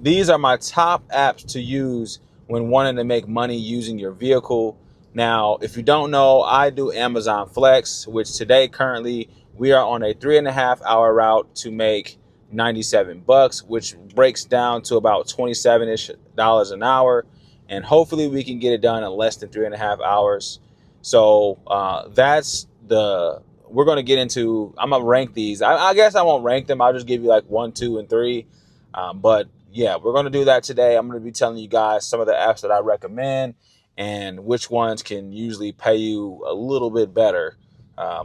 these are my top apps to use when wanting to make money using your vehicle. Now, if you don't know, I do Amazon Flex, which today currently we are on a 3.5 hour route to make $97, which breaks down to about $27-ish an hour. And hopefully we can get it done in less than 3.5 hours. So we're going to get into, I'm going to rank these. I guess I won't rank them. I'll just give you like 1, 2, and 3. But yeah, we're going to do that today. I'm going to be telling you guys some of the apps that I recommend and which ones can usually pay you a little bit better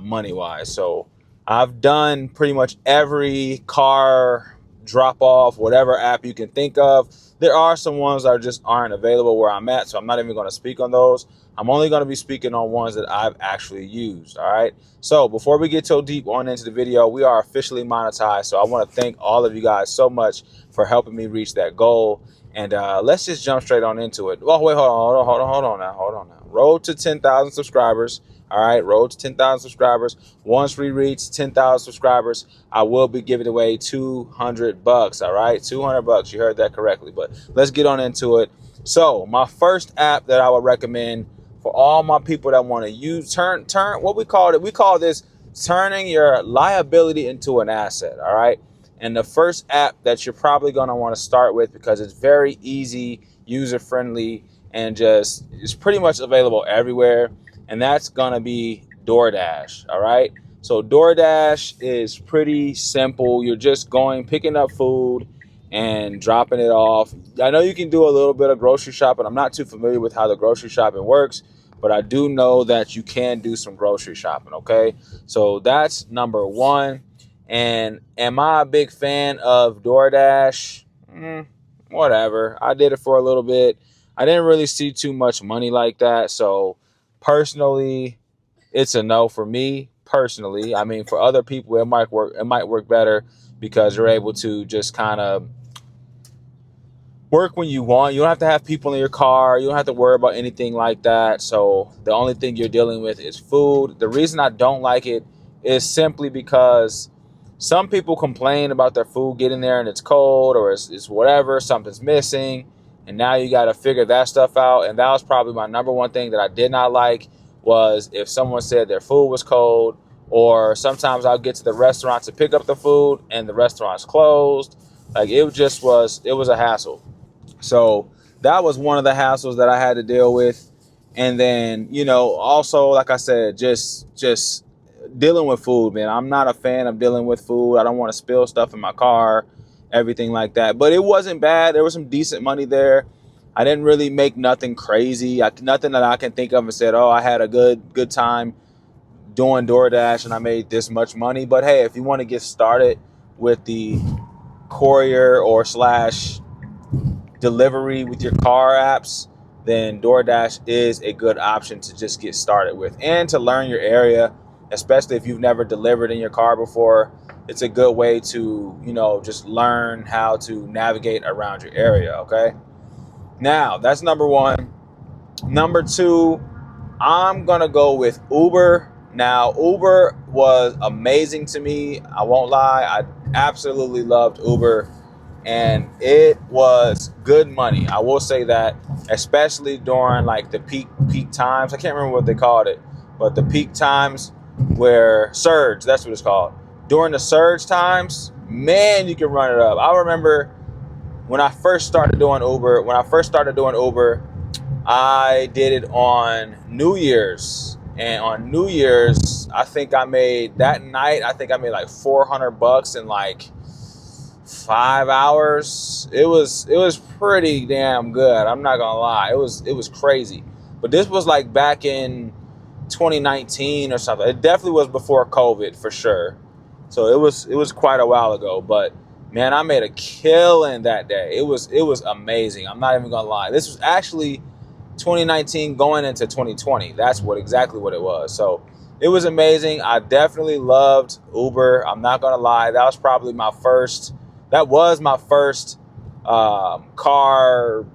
money-wise. So I've done pretty much every car drop-off, whatever app you can think of. There are some ones that just aren't available where I'm at, so I'm not even going to speak on those. I'm only going to be speaking on ones that I've actually used, all right? So before we get so deep on into the video, we are officially monetized, so I want to thank all of you guys so much for helping me reach that goal. And let's just jump straight on into it. Oh, wait, hold on now. Road to 10,000 subscribers. All right, road to 10,000 subscribers. Once we reach 10,000 subscribers, I will be giving away $200. All right, $200. You heard that correctly. But let's get on into it. So my first app that I would recommend for all my people that want to use turn what we call it. We call this turning your liability into an asset. All right. And the first app that you're probably going to want to start with, because it's very easy, user-friendly, and just it's pretty much available everywhere, and that's going to be DoorDash, all right? So DoorDash is pretty simple. You're just picking up food and dropping it off. I know you can do a little bit of grocery shopping. I'm not too familiar with how the grocery shopping works, but I do know that you can do some grocery shopping, okay? So that's number one. And am I a big fan of DoorDash? Whatever. I did it for a little bit. I didn't really see too much money like that. So personally, it's a no for me personally. I mean, for other people, it might work better because you're able to just kind of work when you want. You don't have to have people in your car. You don't have to worry about anything like that. So the only thing you're dealing with is food. The reason I don't like it is simply because some people complain about their food getting there and it's cold or it's whatever, something's missing, and now you got to figure that stuff out. And that was probably my number one thing that I did not like, was if someone said their food was cold, or sometimes I'll get to the restaurant to pick up the food and the restaurant's closed. Like it was a hassle. So that was one of the hassles that I had to deal with. And then, also, like I said, just dealing with food, man. I'm not a fan of dealing with food. I don't want to spill stuff in my car, everything like that. But it wasn't bad. There was some decent money there. I didn't really make nothing crazy. Nothing that I can think of and said, oh, I had a good time doing DoorDash and I made this much money. But hey, if you want to get started with the courier or / delivery with your car apps, then DoorDash is a good option to just get started with and to learn your area. Especially if you've never delivered in your car before, it's a good way to, just learn how to navigate around your area, okay? Now, that's number one. Number two, I'm going to go with Uber. Now, Uber was amazing to me. I won't lie. I absolutely loved Uber, and it was good money. I will say that, especially during like the peak times. I can't remember what they called it, but the peak times where surge, that's what it's called. During the surge times, man, you can run it up. I remember when I first started doing Uber, I did it on New Year's. And on New Year's, I think I made like $400 in like 5 hours. It was pretty damn good. I'm not gonna lie. It was crazy. But this was like back in 2019 or something. It definitely was before COVID for sure. So it was quite a while ago, but man, I made a killing that day. It was amazing. I'm not even gonna lie. This was actually 2019 going into 2020. That's exactly what it was. So it was amazing. I definitely loved Uber. I'm not gonna lie. That was my first car,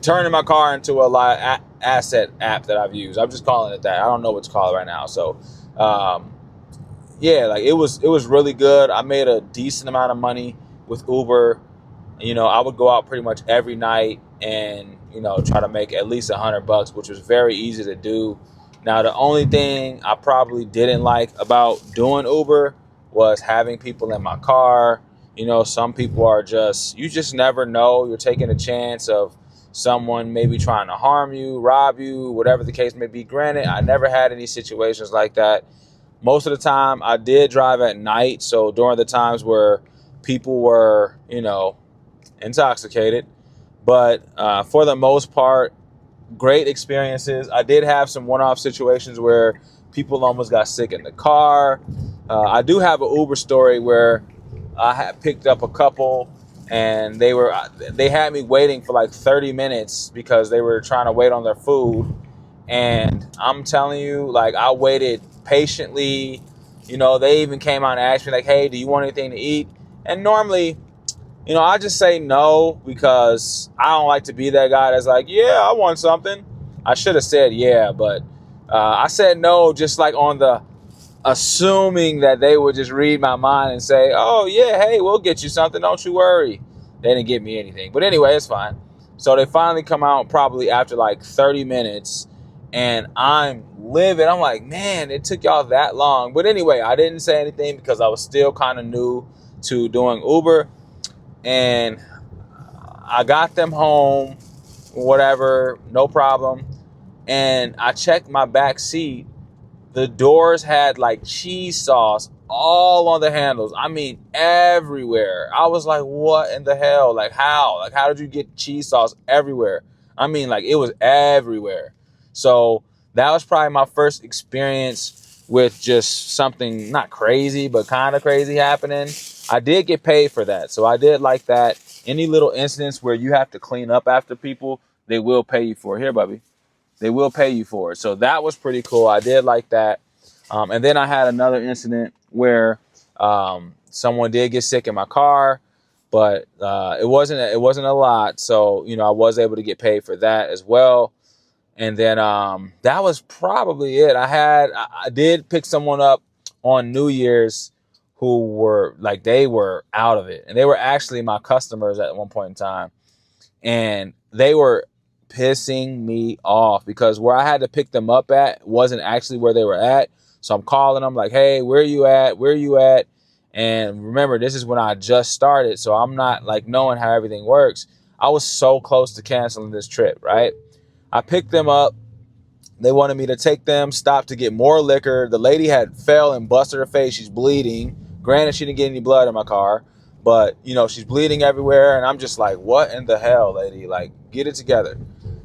turning my car into a asset app that I've used. I'm just calling it that. I don't know what to call it right now. So yeah, like it was really good. I made a decent amount of money with Uber. you know, I would go out pretty much every night and, you know, try to make at least $100, which was very easy to do. Now, the only thing I probably didn't like about doing Uber was having people in my car. You know, some people are just, you just never know. You're taking a chance of someone maybe trying to harm you, rob you, whatever the case may be. Granted, I never had any situations like that. Most of the time I did drive at night. So during the times where people were, you know, intoxicated. But for the most part, great experiences. I did have some one-off situations where people almost got sick in the car. I do have an Uber story where I had picked up a couple and they had me waiting for like 30 minutes because they were trying to wait on their food. And I'm telling you, like, I waited patiently. You know, they even came out and asked me like, hey, do you want anything to eat? And normally, you know, I just say no because I don't like to be that guy that's like, yeah, I want something. I should have said yeah, but I said no just like on the assuming that they would just read my mind and say, oh, yeah, hey, we'll get you something. Don't you worry. They didn't get me anything. But anyway, it's fine. So they finally come out probably after like 30 minutes and I'm livid. I'm like, man, it took y'all that long. But anyway, I didn't say anything because I was still kind of new to doing Uber. And I got them home, whatever, no problem. And I checked my back seat. The doors had like cheese sauce all on the handles. I mean, everywhere. I was like, what in the hell? Like, how? Like, how did you get cheese sauce everywhere? I mean, like, it was everywhere. So that was probably my first experience with just something not crazy, but kind of crazy happening. I did get paid for that. So I did like that. Any little incidents where you have to clean up after people, they will pay you for it. Here, Bubby. They will pay you for it. So that was pretty cool. I did like that. And then I had another incident where someone did get sick in my car, but it wasn't a lot. So, you know, I was able to get paid for that as well. And then that was probably it. I did pick someone up on New Year's who were like, they were out of it. And they were actually my customers at one point in time. And they were pissing me off because where I had to pick them up at wasn't actually where they were at. So I'm calling them like, hey, where you at? Where you at? And remember, this is when I just started. So I'm not like knowing how everything works. I was so close to canceling this trip, right? I picked them up. They wanted me to take them, stop to get more liquor. The lady had fell and busted her face. She's bleeding. Granted, she didn't get any blood in my car, but, you know, she's bleeding everywhere. And I'm just like, what in the hell, lady? Like, get it together.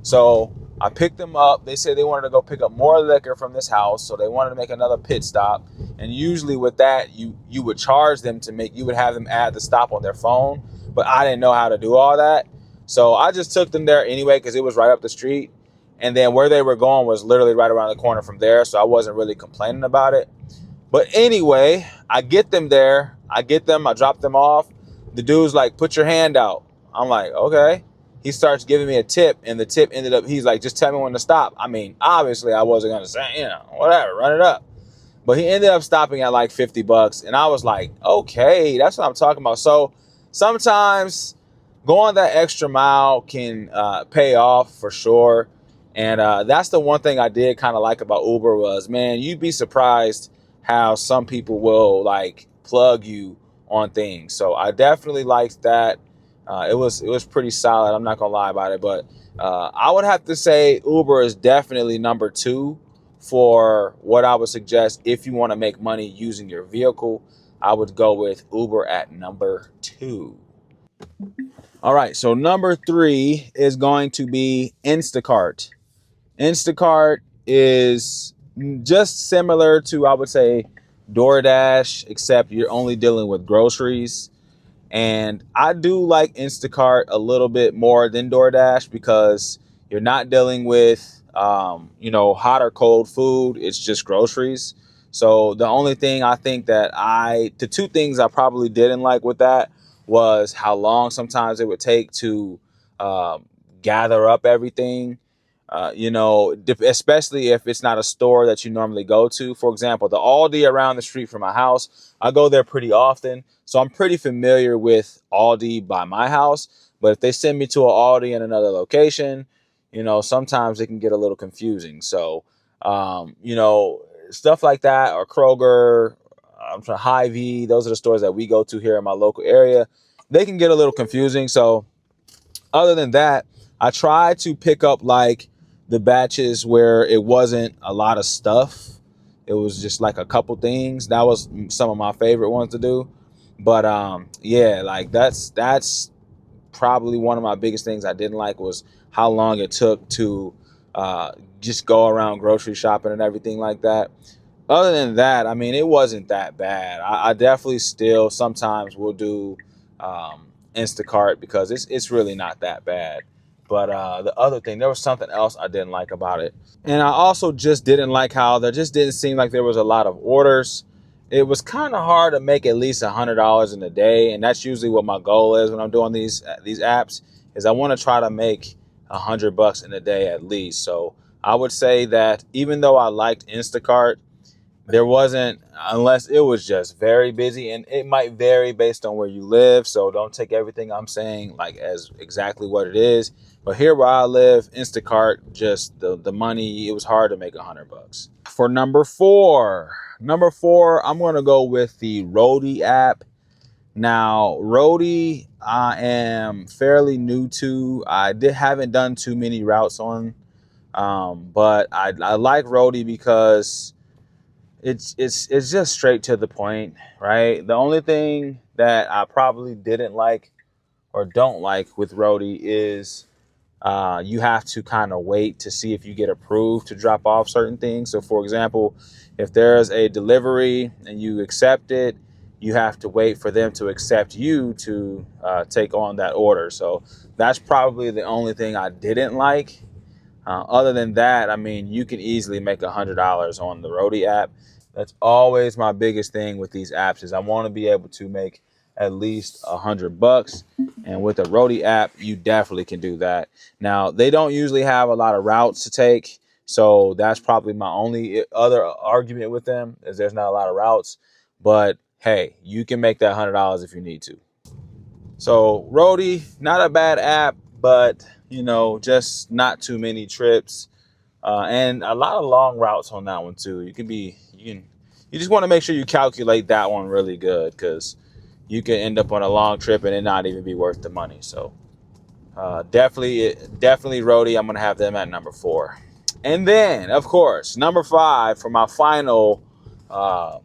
So I picked them up. They said they wanted to go pick up more liquor from this house. So they wanted to make another pit stop. And usually with that, you would charge them you would have them add the stop on their phone. But I didn't know how to do all that. So I just took them there anyway because it was right up the street. And then where they were going was literally right around the corner from there. So I wasn't really complaining about it. But anyway, I get them there. I drop them off. The dude's like, put your hand out. I'm like, okay. He starts giving me a tip. And the tip ended up, he's like, just tell me when to stop. I mean, obviously I wasn't going to say, you know, whatever, run it up. But he ended up stopping at like $50. And I was like, okay, that's what I'm talking about. So sometimes going that extra mile can pay off for sure. And that's the one thing I did kind of like about Uber was, man, you'd be surprised how some people will like plug you on things. So I definitely liked that. It was pretty solid. I'm not gonna lie about it, but I would have to say Uber is definitely number 2 for what I would suggest if you want to make money using your vehicle. I would go with Uber at number 2. All right, so number 3 is going to be Instacart. Instacart is just similar to, I would say, DoorDash, except you're only dealing with groceries. And I do like Instacart a little bit more than DoorDash because you're not dealing with, hot or cold food. It's just groceries. So the only thing I think the 2 things I probably didn't like with that was how long sometimes it would take to gather up everything. Especially if it's not a store that you normally go to. For example, the Aldi around the street from my house, I go there pretty often. So I'm pretty familiar with Aldi by my house. But if they send me to an Aldi in another location, sometimes it can get a little confusing. So, stuff like that, or Kroger, I'm trying Hy-Vee, those are the stores that we go to here in my local area. They can get a little confusing. So other than that, I tried to pick up like the batches where it wasn't a lot of stuff. It was just like a couple things. That was some of my favorite ones to do. But yeah, like that's probably one of my biggest things I didn't like, was how long it took to just go around grocery shopping and everything like that. Other than that, I mean, it wasn't that bad. I definitely still sometimes will do Instacart because it's really not that bad. But the other thing, there was something else I didn't like about it. And I also just didn't like how there just didn't seem like there was a lot of orders. It was kind of hard to make at least $100 in a day. And that's usually what my goal is when I'm doing these apps, is I want to try to make $100 in a day at least. So I would say that even though I liked Instacart, there wasn't, unless it was just very busy, and it might vary based on where you live. So don't take everything I'm saying like as exactly what it is. But here where I live, Instacart, just the money, it was hard to make $100. For number four, I'm going to go with the Roadie app. Now, Roadie, I am fairly new to. Haven't done too many routes on, but I like Roadie because it's just straight to the point, right? The only thing that I probably didn't like or don't like with Roadie is you have to kind of wait to see if you get approved to drop off certain things. So, for example, if there's a delivery and you accept it, you have to wait for them to accept you to take on that order. So that's probably the only thing I didn't like. Other than that, I mean, you can easily make $100 on the Roadie app. That's always my biggest thing with these apps, is I want to be able to make at least $100. And with the Roadie app, you definitely can do that. Now, they don't usually have a lot of routes to take. So that's probably my only other argument with them, is there's not a lot of routes. But hey, you can make that $100 if you need to. So Roadie, not a bad app, but just not too many trips, and a lot of long routes on that one too. You just want to make sure you calculate that one really good, because you can end up on a long trip and it not even be worth the money. So definitely Roadie. I'm gonna have them at number 4, and then of course number 5 for my final car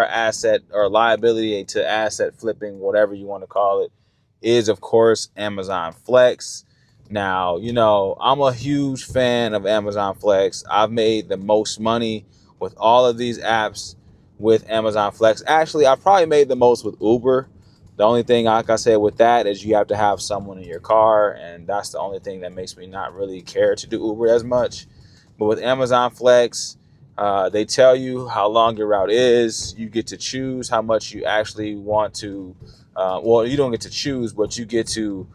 asset or liability to asset flipping, whatever you want to call it, is of course Amazon Flex. Now, I'm a huge fan of Amazon Flex. I've made the most money with all of these apps with Amazon Flex. Actually, I probably made the most with Uber. The only thing, like I said, with that is you have to have someone in your car, and that's the only thing that makes me not really care to do Uber as much. But with Amazon Flex, they tell you how long your route is. You get to choose how much you actually want to. Well, you don't get to choose, but you get to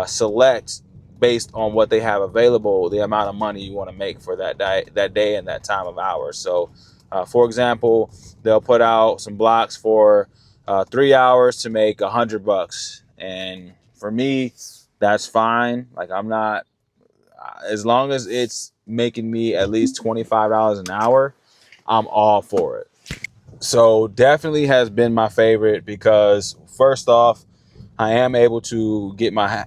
select based on what they have available, the amount of money you want to make for that day and that time of hour. So, for example, they'll put out some blocks for 3 hours to make $100, and for me, that's fine. Like, I'm not, as long as it's making me at least $25 an hour, I'm all for it. So definitely has been my favorite because, first off, I am able to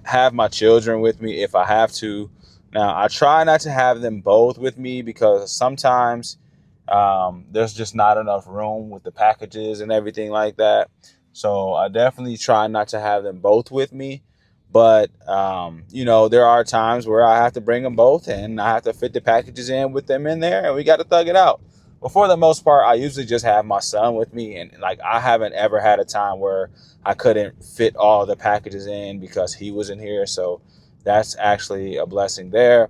have my children with me if I have to. Now, I try not to have them both with me because sometimes there's just not enough room with the packages and everything like that. So I definitely try not to have them both with me. But, there are times where I have to bring them both in. I have to fit the packages in with them in there, and we got to thug it out. But for the most part, I usually just have my son with me. And like, I haven't ever had a time where I couldn't fit all the packages in because he was in here. So that's actually a blessing there.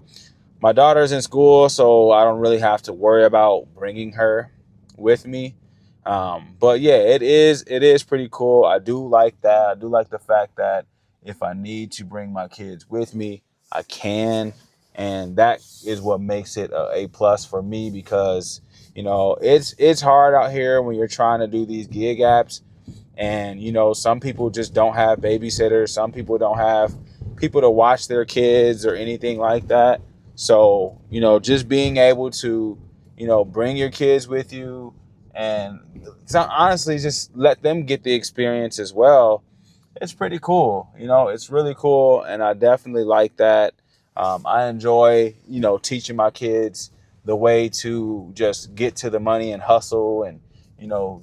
My daughter's in school, so I don't really have to worry about bringing her with me. But yeah, it is pretty cool. I do like that. I do like the fact that if I need to bring my kids with me, I can. And that is what makes it a plus for me, because, it's hard out here when you're trying to do these gig apps. And, some people just don't have babysitters. Some people don't have people to watch their kids or anything like that. So, just being able to, bring your kids with you, and honestly just let them get the experience as well. It's pretty cool. It's really cool. And I definitely like that. I enjoy, teaching my kids the way to just get to the money and hustle, and,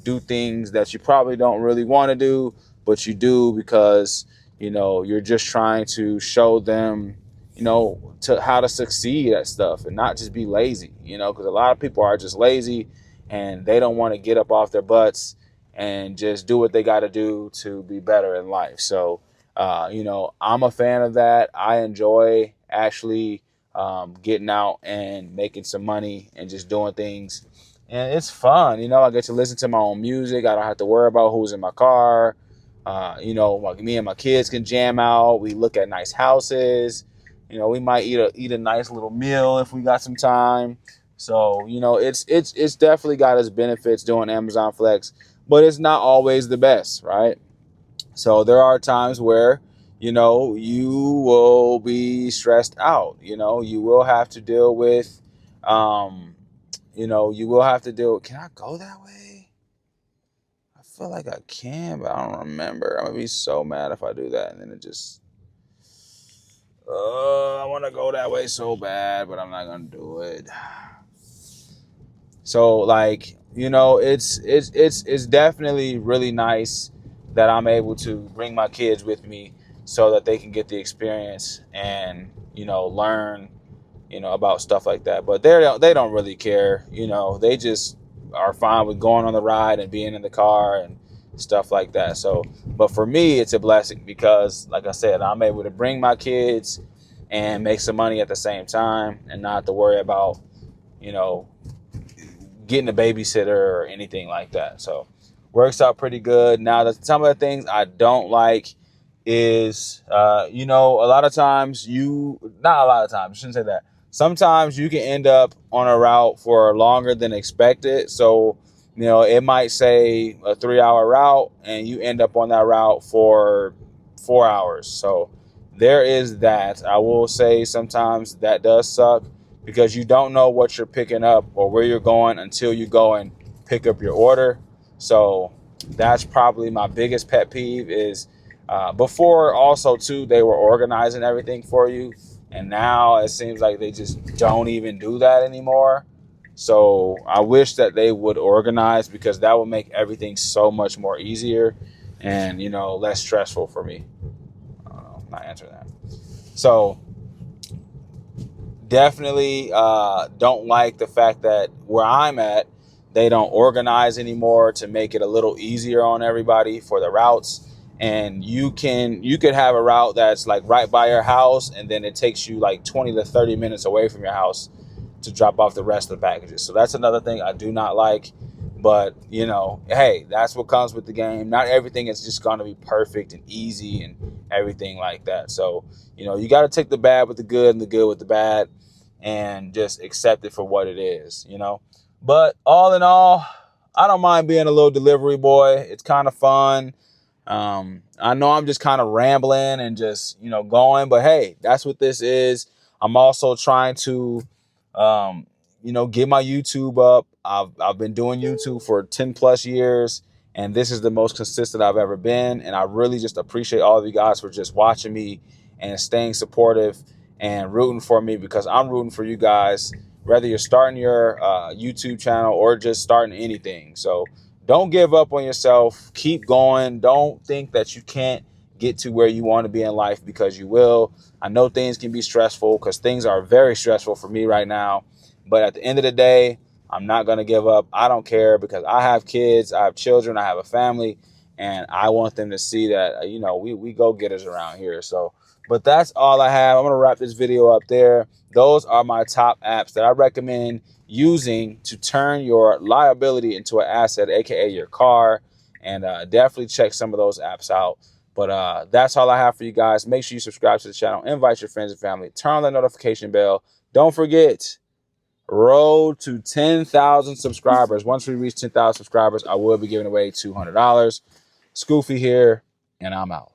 do things that you probably don't really want to do, but you do because, you're just trying to show them, to how to succeed at stuff and not just be lazy, because a lot of people are just lazy and they don't want to get up off their butts and just do what they got to do to be better in life. So, I'm a fan of that. I enjoy actually getting out and making some money and just doing things. And it's fun. I get to listen to my own music. I don't have to worry about who's in my car. Like me and my kids can jam out. We look at nice houses. We might eat a nice little meal if we got some time. So, it's definitely got its benefits doing Amazon Flex, but it's not always the best, right? So there are times where, you will be stressed out. You will have to deal with, can I go that way? I feel like I can, but I don't remember. I'm going to be so mad if I do that. And then it just, I want to go that way so bad, but I'm not going to do it. So like, it's definitely really nice that I'm able to bring my kids with me so that they can get the experience and, learn, about stuff like that. But they don't really care. They just are fine with going on the ride and being in the car and stuff like that. So, but for me, it's a blessing because, like I said, I'm able to bring my kids and make some money at the same time and not have to worry about, getting a babysitter or anything like that. So works out pretty good. Now, some of the things I don't like is, a lot of times not a lot of times, I shouldn't say that. Sometimes you can end up on a route for longer than expected. So, it might say a 3-hour route and you end up on that route for 4 hours. So there is that. I will say sometimes that does suck, because you don't know what you're picking up or where you're going until you go and pick up your order. So that's probably my biggest pet peeve is before also too, they were organizing everything for you. And now it seems like they just don't even do that anymore. So I wish that they would organize, because that would make everything so much more easier and, less stressful for me. I don't know, I'm not answering that. So definitely don't like the fact that where I'm at, they don't organize anymore to make it a little easier on everybody for the routes. And you could have a route that's like right by your house, and then it takes you like 20 to 30 minutes away from your house to drop off the rest of the packages. So that's another thing I do not like. But, hey, that's what comes with the game. Not everything is just going to be perfect and easy and everything like that. So, you got to take the bad with the good and the good with the bad and just accept it for what it is, But all in all, I don't mind being a little delivery boy. It's kind of fun. I know I'm just kind of rambling and just, going, but hey, that's what this is. I'm also trying to, get my YouTube up. I've been doing YouTube for 10 plus years, and this is the most consistent I've ever been. And I really just appreciate all of you guys for just watching me and staying supportive and rooting for me, because I'm rooting for you guys, whether you're starting your YouTube channel or just starting anything. So don't give up on yourself. Keep going. Don't think that you can't get to where you want to be in life, because you will. I know things can be stressful, because things are very stressful for me right now. But at the end of the day, I'm not going to give up. I don't care, because I have kids, I have children, I have a family, and I want them to see that, we go-getters around here. So, but that's all I have. I'm going to wrap this video up there. Those are my top apps that I recommend using to turn your liability into an asset, aka your car. And definitely check some of those apps out. But that's all I have for you guys. Make sure you subscribe to the channel. Invite your friends and family. Turn on the notification bell. Don't forget, road to 10,000 subscribers. Once we reach 10,000 subscribers, I will be giving away $200. Scoofy here, and I'm out.